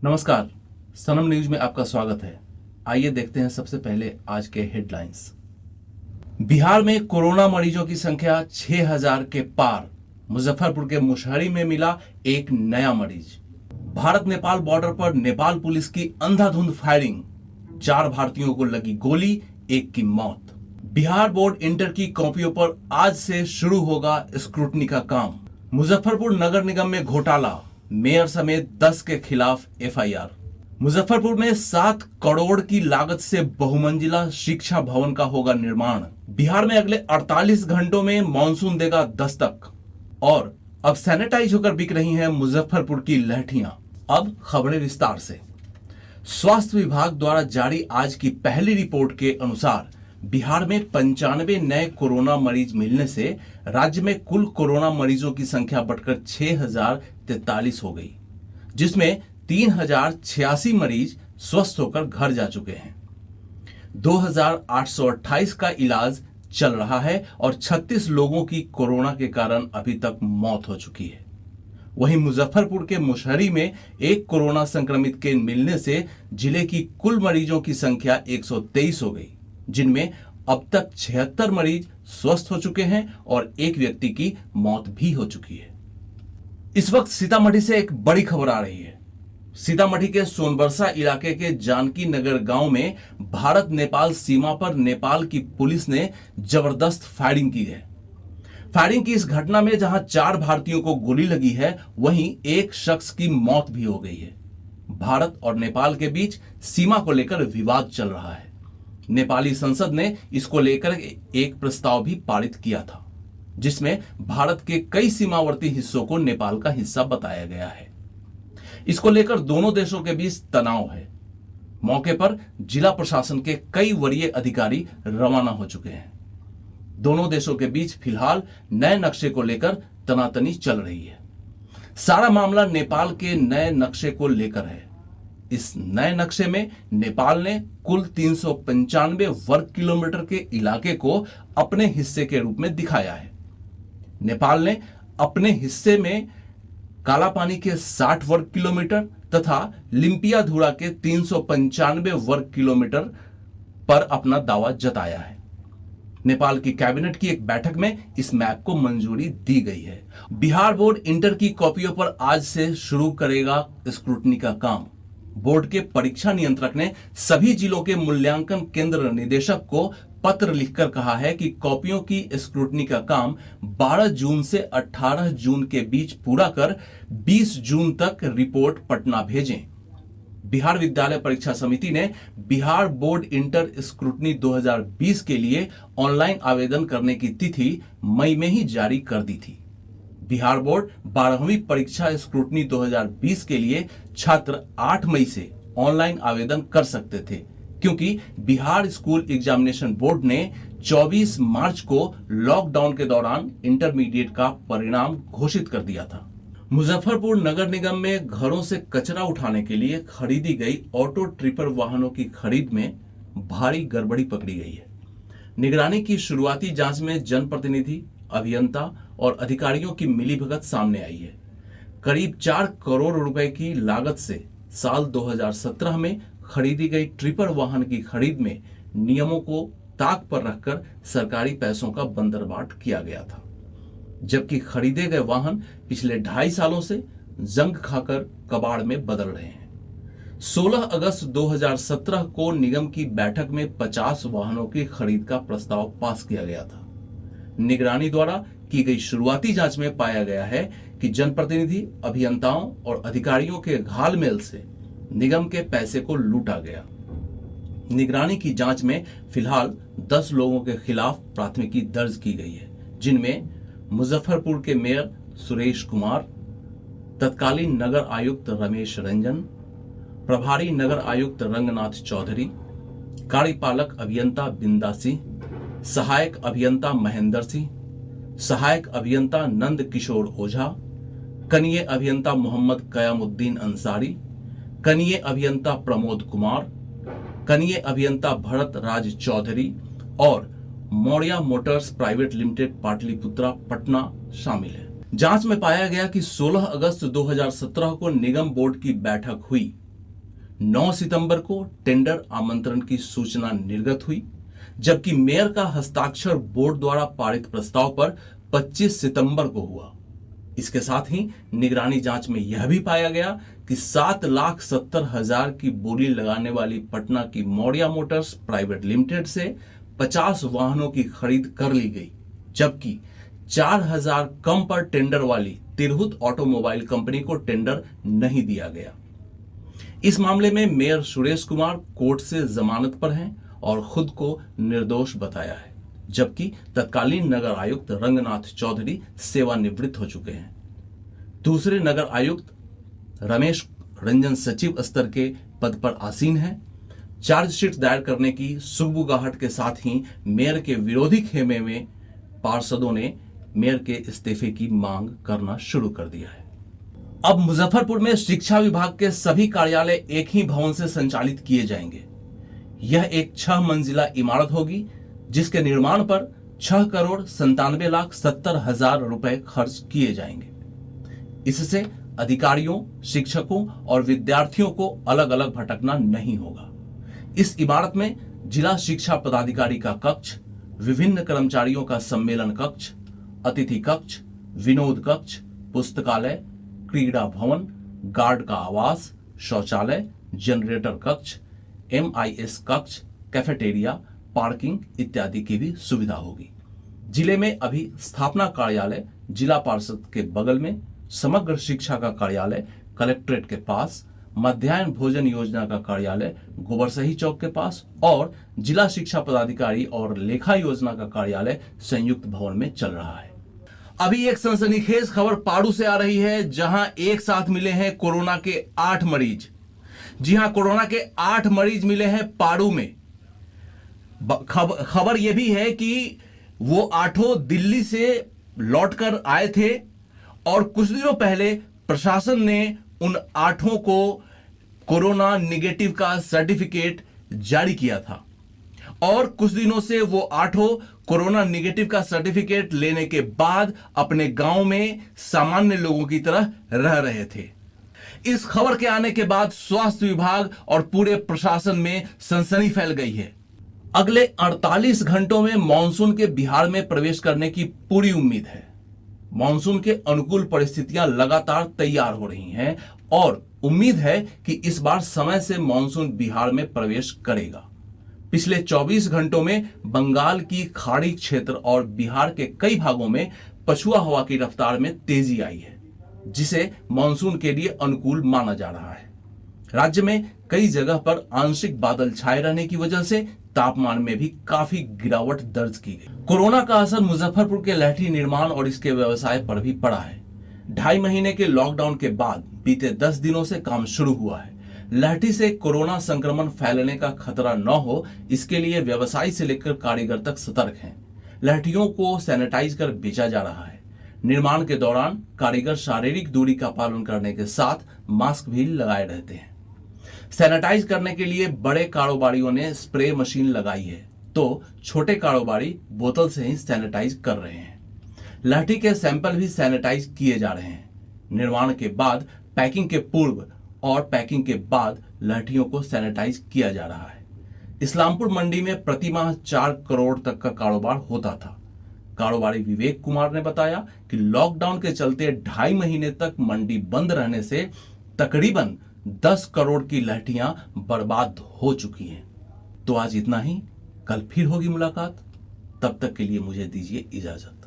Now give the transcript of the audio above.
नमस्कार। सनम न्यूज में आपका स्वागत है। आइए देखते हैं सबसे पहले आज के हेडलाइंस। बिहार में कोरोना मरीजों की संख्या 6000 के पार। मुजफ्फरपुर के मुशहरी में मिला एक नया मरीज। भारत नेपाल बॉर्डर पर नेपाल पुलिस की अंधाधुंध फायरिंग, 4 भारतीयों को लगी गोली, एक की मौत। बिहार बोर्ड इंटर की कॉपियों पर आज से शुरू होगा स्क्रूटनी का काम। मुजफ्फरपुर नगर निगम में घोटाला, मेयर समेत 10 के खिलाफ एफआईआर। मुजफ्फरपुर में 7 करोड़ की लागत से बहुमंजिला शिक्षा भवन का होगा निर्माण। बिहार में अगले 48 घंटों में मानसून देगा दस्तक। और अब सैनिटाइज होकर बिक रही हैं मुजफ्फरपुर की लहठियां। अब खबरें विस्तार से। स्वास्थ्य विभाग द्वारा जारी आज की पहली रिपोर्ट के अनुसार बिहार में 95 नए कोरोना मरीज मिलने से राज्य में कुल कोरोना मरीजों की संख्या बढ़कर 6043 हो गई, जिसमें 3086 मरीज स्वस्थ होकर घर जा चुके हैं। 2828 का इलाज चल रहा है और 36 लोगों की कोरोना के कारण अभी तक मौत हो चुकी है। वहीं मुजफ्फरपुर के मुशहरी में एक कोरोना संक्रमित के मिलने से जिले की कुल मरीजों की संख्या 123 हो गई, जिनमें अब तक 76 मरीज स्वस्थ हो चुके हैं और एक व्यक्ति की मौत भी हो चुकी है। इस वक्त सीतामढ़ी से एक बड़ी खबर आ रही है। सीतामढ़ी के सोनबरसा इलाके के जानकी नगर गांव में भारत नेपाल सीमा पर नेपाल की पुलिस ने जबरदस्त फायरिंग की है। फायरिंग की इस घटना में जहां 4 भारतीयों को गोली लगी है, वहीं एक शख्स की मौत भी हो गई है। भारत और नेपाल के बीच सीमा को लेकर विवाद चल रहा है। नेपाली संसद ने इसको लेकर एक प्रस्ताव भी पारित किया था, जिसमें भारत के कई सीमावर्ती हिस्सों को नेपाल का हिस्सा बताया गया है। इसको लेकर दोनों देशों के बीच तनाव है। मौके पर जिला प्रशासन के कई वरीय अधिकारी रवाना हो चुके हैं। दोनों देशों के बीच फिलहाल नए नक्शे को लेकर तनातनी चल रही है। सारा मामला नेपाल के नए नक्शे को लेकर है। इस नए नक्शे में नेपाल ने कुल 395 वर्ग किलोमीटर के इलाके को अपने हिस्से के रूप में दिखाया है। नेपाल ने अपने हिस्से में कालापानी के 60 वर्ग किलोमीटर तथा लिम्पियाधुरा के 395 वर्ग किलोमीटर पर अपना दावा जताया है। नेपाल की कैबिनेट की एक बैठक में इस मैप को मंजूरी दी गई है। बिहार बोर्ड इंटर की कॉपियों पर आज से शुरू करेगा स्क्रूटनी का काम। बोर्ड के परीक्षा नियंत्रक ने सभी जिलों के मूल्यांकन केंद्र निदेशक को पत्र लिखकर कहा है कि कॉपियों की स्क्रूटनी का काम 12 जून से 18 जून के बीच पूरा कर 20 जून तक रिपोर्ट पटना भेजें। बिहार विद्यालय परीक्षा समिति ने बिहार बोर्ड इंटर स्क्रूटनी 2020 के लिए ऑनलाइन आवेदन करने की तिथि मई में ही जारी कर दी थी। बिहार बोर्ड 12वीं परीक्षा स्क्रूटनी 2020 के लिए छात्र 8 मई से ऑनलाइन आवेदन कर सकते थे, क्योंकि बिहार स्कूल एग्जामिनेशन बोर्ड ने 24 मार्च को लॉकडाउन के दौरान इंटरमीडिएट का परिणाम घोषित कर दिया था। मुजफ्फरपुर नगर निगम में घरों से कचरा उठाने के लिए खरीदी गई ऑटो ट्रिपर वाहनों की खरीद में भारी गड़बड़ी पकड़ी गई है। निगरानी की शुरुआती जांच में जनप्रतिनिधि, अभियंता और अधिकारियों की मिलीभगत सामने आई है। करीब 4 करोड़ रुपए की लागत से साल 2017 में खरीदी गई ट्रिपर वाहन की खरीद में नियमों को ताक पर रखकर सरकारी पैसों का बंदरबाट किया गया था, जबकि खरीदे गए वाहन पिछले 2.5 सालों से जंग खाकर कबाड़ में बदल रहे हैं। 16 अगस्त 2017 को निगम की बैठक में 50 वाहनों की खरीद का प्रस्ताव पास किया गया था। निगरानी द्वारा की गई शुरुआती जांच में पाया गया है कि जनप्रतिनिधि, अभियंताओं और अधिकारियों के घालमेल से निगम के पैसे को लूटा गया। निगरानी की जांच में फिलहाल 10 लोगों के खिलाफ प्राथमिकी दर्ज की गई है, जिनमें मुजफ्फरपुर के मेयर सुरेश कुमार, तत्कालीन नगर आयुक्त रमेश रंजन, प्रभारी नगर आयुक्त रंगनाथ चौधरी, कार्यपालक अभियंता बिंदा सिंह, सहायक अभियंता महेंद्र सिंह, सहायक अभियंता नंद किशोर ओझा, कनीय अभियंता मोहम्मद कयामुद्दीन अंसारी, कनीय अभियंता प्रमोद कुमार, कनीय अभियंता भरत राज चौधरी और Maurya motors private limited Pataliputra Patna शामिल है। जांच में पाया गया कि 16 अगस्त 2017 को निगम बोर्ड की बैठक हुई, 9 सितंबर को टेंडर आमंत्रण की सूचना निर्गत हुई, जबकि मेयर का हस्ताक्षर बोर्ड द्वारा पारित प्रस्ताव पर 25 सितंबर को हुआ। इसके साथ ही निगरानी जांच में यह भी पाया गया कि 7,70,000 की बोली लगाने वाली पटना की मौर्या मोटर्स प्राइवेट लिमिटेड से 50 वाहनों की खरीद कर ली गई, जबकि 4,000 कम पर टेंडर वाली तिरहुत ऑटोमोबाइल कंपनी को टेंडर नहीं दिया गया। इस मामले में मेयर सुरेश कुमार कोर्ट से जमानत पर हैं और खुद को निर्दोष बताया है, जबकि तत्कालीन नगर आयुक्त रंगनाथ चौधरी सेवानिवृत्त हो चुके हैं। दूसरे नगर आयुक्त रमेश रंजन सचिव स्तर के पद पर आसीन हैं। चार्जशीट दायर करने की सुगबुगाहट के साथ ही मेयर के विरोधी खेमे में पार्षदों ने मेयर के इस्तीफे की मांग करना शुरू कर दिया है। अब मुजफ्फरपुर में शिक्षा विभाग के सभी कार्यालय एक ही भवन से संचालित किए जाएंगे। यह एक 6 मंजिला इमारत होगी, जिसके निर्माण पर 6,97,70,000 रुपए खर्च किए जाएंगे। इससे अधिकारियों, शिक्षकों और विद्यार्थियों को अलग अलग भटकना नहीं होगा। इस इमारत में जिला शिक्षा पदाधिकारी का कक्ष, विभिन्न कर्मचारियों का सम्मेलन कक्ष, अतिथि कक्ष, विनोद कक्ष, पुस्तकालय, क्रीड़ा भवन, गार्ड का आवास, शौचालय, जनरेटर कक्ष, MIS कक्ष, कैफेटेरिया, पार्किंग इत्यादि की भी सुविधा होगी। जिले में अभी स्थापना कार्यालय जिला पार्षद के बगल में, समग्र शिक्षा का कार्यालय कलेक्ट्रेट के पास, मध्याह्न भोजन योजना का कार्यालय गोबरसही चौक के पास और जिला शिक्षा पदाधिकारी और लेखा योजना का कार्यालय संयुक्त भवन में चल रहा है। अभी एक सनसनीखेज खबर पाड़ू से आ रही है, जहां एक साथ मिले हैं कोरोना के 8 मरीज। जी हां, कोरोना के 8 मरीज मिले हैं पाड़ू में। खबर यह भी है कि वो 8 दिल्ली से लौटकर आए थे और कुछ दिनों पहले प्रशासन ने उन 8 को कोरोना निगेटिव का सर्टिफिकेट जारी किया था और कुछ दिनों से वो 8 कोरोना निगेटिव का सर्टिफिकेट लेने के बाद अपने गांव में सामान्य लोगों की तरह रह रहे थे। इस खबर के आने के बाद स्वास्थ्य विभाग और पूरे प्रशासन में सनसनी फैल गई है। अगले 48 घंटों में मानसून के बिहार में प्रवेश करने की पूरी उम्मीद है। मानसून के अनुकूल परिस्थितियां लगातार तैयार हो रही हैं और उम्मीद है कि इस बार समय से मानसून बिहार में प्रवेश करेगा। पिछले 24 घंटों में बंगाल की खाड़ी क्षेत्र और बिहार के कई भागों में पछुआ हवा की रफ्तार में तेजी आई है, जिसे मानसून के लिए अनुकूल माना जा रहा है। राज्य में कई जगह पर आंशिक बादल छाए रहने की वजह से तापमान में भी काफी गिरावट दर्ज की गई। कोरोना का असर मुजफ्फरपुर के लहठी निर्माण और इसके व्यवसाय पर भी पड़ा है। 2.5 महीने के लॉकडाउन के बाद बीते 10 दिनों से काम शुरू हुआ है। लहठी से कोरोना संक्रमण फैलने का खतरा न हो, इसके लिए व्यवसायी से लेकर कारीगर तक सतर्क हैं। लहठियों को सैनिटाइज कर बेचा जा रहा है। निर्माण के दौरान कारीगर शारीरिक दूरी का पालन करने के साथ मास्क भी लगाए रहते हैं। सैनिटाइज करने के लिए बड़े कारोबारियों ने स्प्रे मशीन लगाई है, तो छोटे कारोबारी बोतल से ही सैनिटाइज कर रहे हैं। लहठी के सैंपल भी सैनिटाइज किए जा रहे हैं। निर्माण के बाद पैकिंग के पूर्व और पैकिंग के बाद लहठियों को सैनिटाइज किया जा रहा है। इस्लामपुर मंडी में प्रतिमाह 4 करोड़ तक का कारोबार होता था। कारोबारी विवेक कुमार ने बताया कि लॉकडाउन के चलते 2.5 महीने तक मंडी बंद रहने से तकरीबन 10 करोड़ की लहठियां बर्बाद हो चुकी हैं। तो आज इतना ही, कल फिर होगी मुलाकात। तब तक के लिए मुझे दीजिए इजाजत।